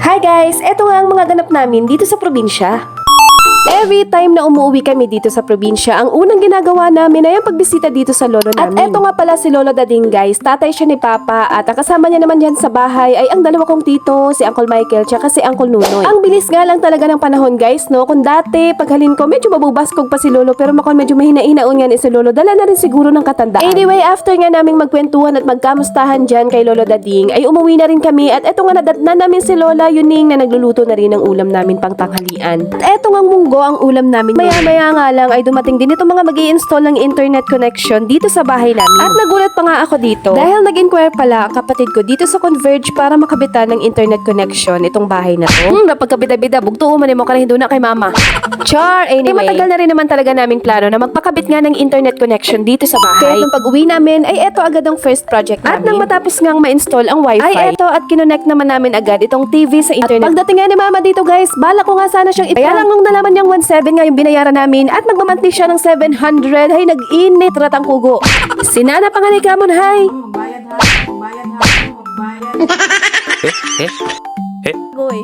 Hi guys! Eto nga ang mga ganap namin dito sa probinsya. Every time na umuwi kami dito sa probinsya, ang unang ginagawa namin ay ang pagbisita dito sa lolo namin. At eto nga pala si Lolo Dading guys, tatay siya ni Papa at ang kasama niya naman dyan sa bahay ay ang dalawa kong tito, si Uncle Michael tsaka si Uncle Nunoy. Ang bilis nga lang talaga ng panahon guys, no? Kung dati, paghalin ko, medyo mabubaskog pa si Lolo pero makon medyo mahina-hinaon nga ni si Lolo, dala na rin siguro ng katandaan. Anyway, after nga naming magkwentuhan at magkamustahan dyan kay Lolo Dading, ay umuwi na rin kami at eto nga nadatna namin si Lola Yuning na nagluluto na rin ng ulam namin pang tanghalian. At eto nga munggo ang ulam namin. Maya-maya nga lang ay dumating din itong mga mag-i-install ng internet connection dito sa bahay namin. At nagulat pa nga ako dito dahil nag-inquire pala ang kapatid ko dito sa Converge para makabitan ng internet connection itong bahay na to. Napagkabida-bida, bugtuo man mo kanahin doon na kay mama. Char! Anyway, matagal na rin naman talaga naming plano na magpakabit nga ng internet connection dito sa bahay. Kaya nung pag-uwi namin ay eto agad ang first project namin. At nang matapos ngang ma-install ang wifi, ay eto at kinonect naman namin agad itong TV sa internet. At pagdating nga ni mama dito guys, bala ko nga sana siyang kaya lang nung nalaman niyang 1.7 nga yung binayaran namin at magmamanti siya ng 700 ay nag-init ratang kugo. Sinana panganay ka mon hay. Agoy.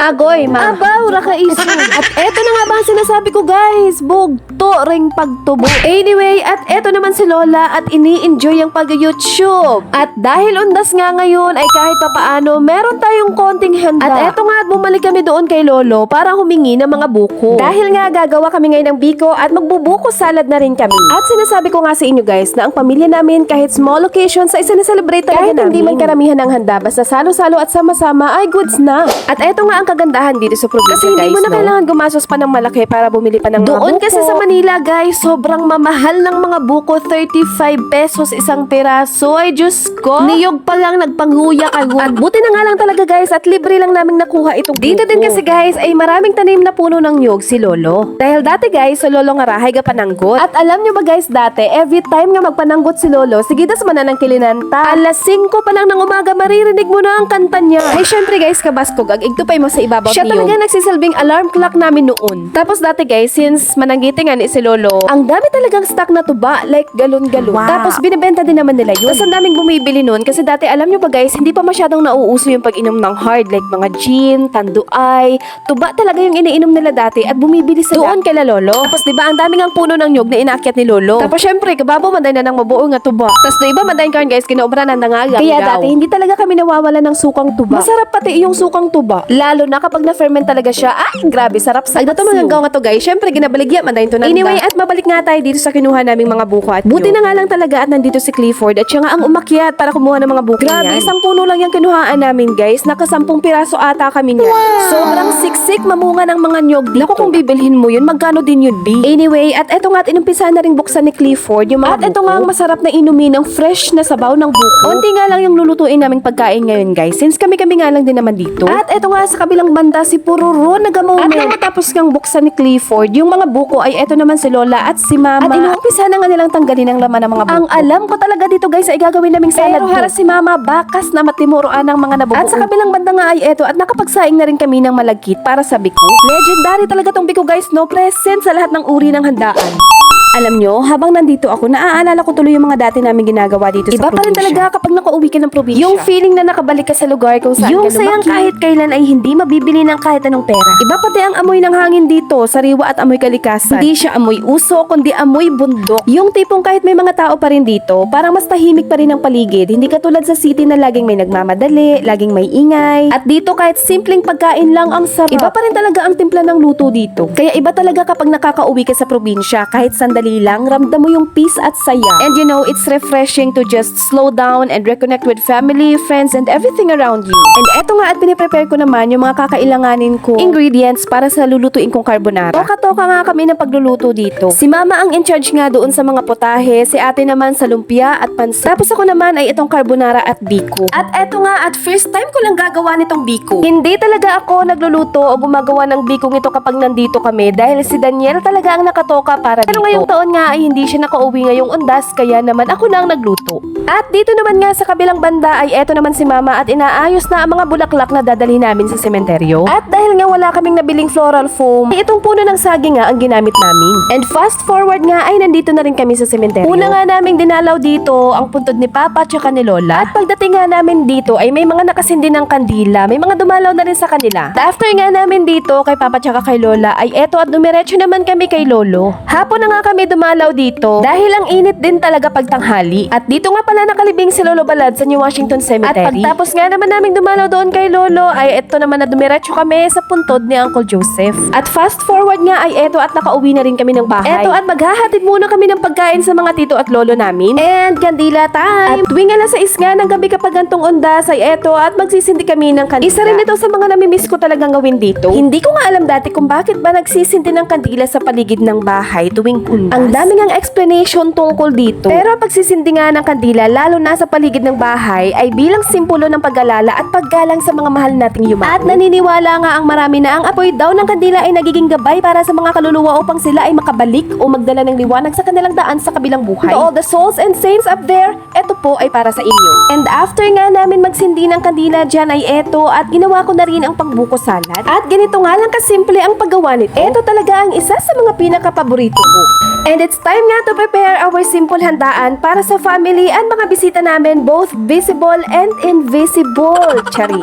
Agoy, ma. Abaw, raka iso. At eto na nga ba ang sinasabi ko guys, bugto ring pagtubo. Anyway, at eto naman si Lola at ini-enjoy ang pag-YouTube. At dahil undas nga ngayon ay kahit papaano, meron tayong konting handa. At eto nga at bumalik kami doon kay Lolo para humingi ng mga buko. Dahil nga gagawa kami ngayon ng biko at magbubuko salad na rin kami. At sinasabi ko nga sa inyo guys na ang pamilya namin kahit small occasions ay sineselebrate talaga namin. Kahit hindi man karamihan ng handa, basta salo-salo at sama-sama ay goods na. At eto nga ang kagandahan dito sa probinsya kasi hindi mo na kailangan gumastos pa ng malaki para bumili pa ng mga buko. Doon kasi sa Manila guys, sobrang mamahal ng mga buko, 35 pesos isang piraso. Ay Diyos ko, niyog pa lang nagpanghuya kagun. At buti na nga lang talaga guys at libre lang namin nakuha itong buko. Dito din kasi guys ay maraming tanim na puno ng niyog si Lolo. Dahil dati guys sa Lolo nga rahay ga pananggot. At alam nyo ba guys dati, every time nga magpananggot si Lolo, sigidas man na ng kilinanta. Alas 5 pa lang ng umaga maririnig mo na ang kanta niya. Ay syempre guys, kabaskog, igtupay mo sa ibabaw siya talaga nagsisilbing alarm clock namin noon. Tapos dati guys, since mananggitingan ni si Lolo, ang dami talagang stock na tuba, like galon-galon. Wow. Tapos binibenta din naman nila yun. Tapos ang daming bumibili noon kasi dati alam nyo ba guys, hindi pa masyadong nauuso yung pag-inom ng hard, like mga gin, tanduay, tuba talaga yung iniinom nila dati at bumibili sila doon kila Lolo. Tapos diba ang daming ang puno ng nyog na inaakyat ni Lolo. Tapos syempre, kababo manday na ng mabuo nga tuba. Tapos diba manday karon guys, kinaubra ng dangaga. Kaya dati hindi talaga kami nawawala ng sukang tuba. Masarap pati yung sukang tuba. Lalo na kapag na-ferment talaga siya, ay grabe, sarap sa ito mga gawa nga to guys. Syempre, ginabaligya man dahil to nanda. Anyway, at mabalik nga tayo dito sa kinuha naming mga buko at buti na nga lang talaga at nandito si Clifford at siya nga ang umakyat para kumuha ng mga buko. Grabe, isang puno lang yung kinuhaan namin guys. Naka-10 piraso ata kami niya. Wow. Sobrang siksik, mamunga ng mga nyog dito. Naku, kung bibilhin mo yun, magkano din yun, B? Anyway, at eto nga at inumpisa na rin buksan ni Clifford yung mga buko. At eto nga ang masarap na inumin ng fresh na sabaw ng buko. Unti nga lang yung lulutuin naming pagkain ngayon guys, since kami nga lang din naman dito. At eto nga sa kabilang banda si Pururo nagamoment. At nang matapos kang buksan ni Clifford, yung mga buko ay eto naman si Lola at si Mama. At inuumpisa na nga nilang tanggalin ang laman ng mga buko. Ang alam ko talaga dito guys ay gagawin naming salad. Pero harap si Mama, bakas na matimuroan ng mga nabubuo. At sa kabilang banda nga ay eto at nakapagsaing na rin kami ng malagkit para sa biko. Legendary talaga tong biko guys, no? Present sa lahat ng uri ng handaan. Alam nyo, habang nandito ako, naaalala ko tuloy yung mga dati namin ginagawa dito sa probinsya. Iba pa rin talaga kapag nakauwi ka ng probinsya. Yung feeling na nakabalik ka sa lugar kung saan yung ka lumaki. Yung sayang kahit kailan ay hindi mabibili ng kahit anong pera. Iba pati ang amoy ng hangin dito, sariwa at amoy kalikasan. Hindi siya amoy uso, kundi amoy bundok. Yung tipong kahit may mga tao pa rin dito, parang mas tahimik pa rin ang paligid. Hindi katulad sa city na laging may nagmamadali, laging may ingay. At dito kahit simpleng pagkain lang ang sarap. Iba pa rin talaga ang timpla ng luto dito. Kaya iba talaga kapag nakakauwi ka sa probinsya, kahit sandali lang, ramdam mo yung peace at saya. And you know, it's refreshing to just slow down and reconnect with family, friends, and everything around you. And eto nga at piniprepare ko naman yung mga kakailanganin ko ingredients para sa lulutuin kong carbonara. Toka-toka nga kami ng pagluluto dito. Si Mama ang in charge nga doon sa mga potahe, si ate naman sa lumpia at pansit. Tapos ako naman ay itong carbonara at biko. At eto nga at first time ko lang gagawa nitong biko. Hindi talaga ako nagluluto o gumagawa ng bikong ito kapag nandito kami dahil si Daniel talaga ang nakatoka para dito. Pero ngayong taon nga ay hindi siya nakauwi ngayong undas, kaya naman ako na ang nagluto. At dito naman nga sa kabilang banda ay eto naman si Mama at inaayos na ang mga bulaklak na dadalhin namin sa sementeryo. At dahil nga wala kaming nabiling floral foam, ay itong puno ng saging nga ang ginamit namin. And fast forward nga ay nandito na rin kami sa sementeryo. Una nga naming dinalaw dito ang puntod ni Papa at ni Lola. At pagdating nga namin dito ay may mga nakasindi ng kandila, may mga dumalaw na rin sa kanila. At after nga namin dito kay Papa at kay Lola ay eto at dumiretso naman kami kay Lolo. Hapon na nga kami dumalaw dito dahil ang init din talaga pagtanghali. At dito nga pala nakalibing si Lolo Balad sa New Washington Cemetery. At pagtapos nga naman naming dumalaw doon kay Lolo ay eto naman na dumiretso kami sa puntod ni Uncle Joseph. At fast forward nga ay eto at nakauwi na rin kami ng bahay. Eto at maghahatid muna kami ng pagkain sa mga tito at lolo namin. And kandila time! At tuwing alas 6 nga ng gabi kapag gantong undas ay eto at magsisindi kami ng kandila. Isa rin ito sa mga namimiss ko talagang gawin dito. Hindi ko nga alam dati kung bakit ba nagsisindi ng kandila sa paligid ng bahay tuwing undas. Ang dami ngang explanation tungkol dito. Pero pagsisindi nga ng kandila lalo na sa paligid ng bahay ay bilang simbolo ng pag-alala at paggalang sa mga mahal nating yumao. At naniniwala nga ang marami na ang apoy daw ng kandila ay nagiging gabay para sa mga kaluluwa upang sila ay makabalik o magdala ng liwanag sa kanilang daan sa kabilang buhay. To all the souls and saints up there, eto po ay para sa inyo. And after nga namin magsindi ng kandila dyan ay eto at ginawa ko na rin ang pangbuko salad. At ganito nga lang kasimple ang paggawa nito. Eto talaga ang isa sa mga pinaka-paborito ko. And it's time nga to prepare our simple handaan para sa family and mga bisita namin, both visible and invisible. Chari.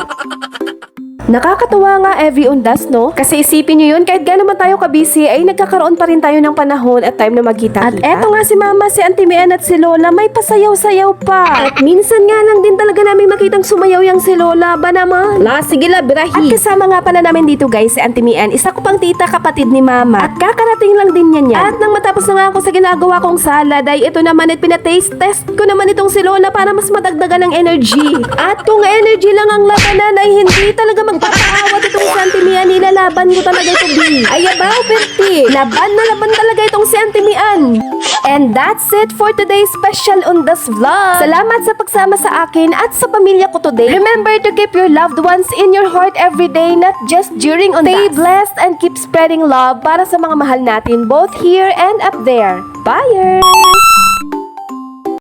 Nakakatuwa nga every undas, no? Kasi isipin nyo yun, kahit gano'n man tayo kabisi, ay nagkakaroon pa rin tayo ng panahon at time na magkita. At eto nga si Mama, si Auntie Mian at si Lola, may pasayaw-sayaw pa. At minsan nga lang din talaga namin makitang sumayaw yang si Lola, ba naman? La, sige la, birahi. At kasama nga pala namin dito guys, si Auntie Mian, isa ko pang tita kapatid ni Mama. At kakarating lang din niya niya. At nang matapos na nga ako sa ginagawa kong salad, ay ito naman at pinataste test ko naman itong si Lola para mas madagdagan ng energy. At kung energy lang ang labanan, ay hindi talaga magpapaawat itong si Auntie Mian, nilalaban ko talaga ito, B. Ay, abaw, Perti. Laban na laban talaga itong si Auntie Mian. And that's it for today's special Undas vlog. Salamat sa pagsama sa akin at sa pamilya ko today. Remember to keep your loved ones in your heart every day, not just during Undas. Stay blessed and keep spreading love para sa mga mahal natin, both here and up there. Bye!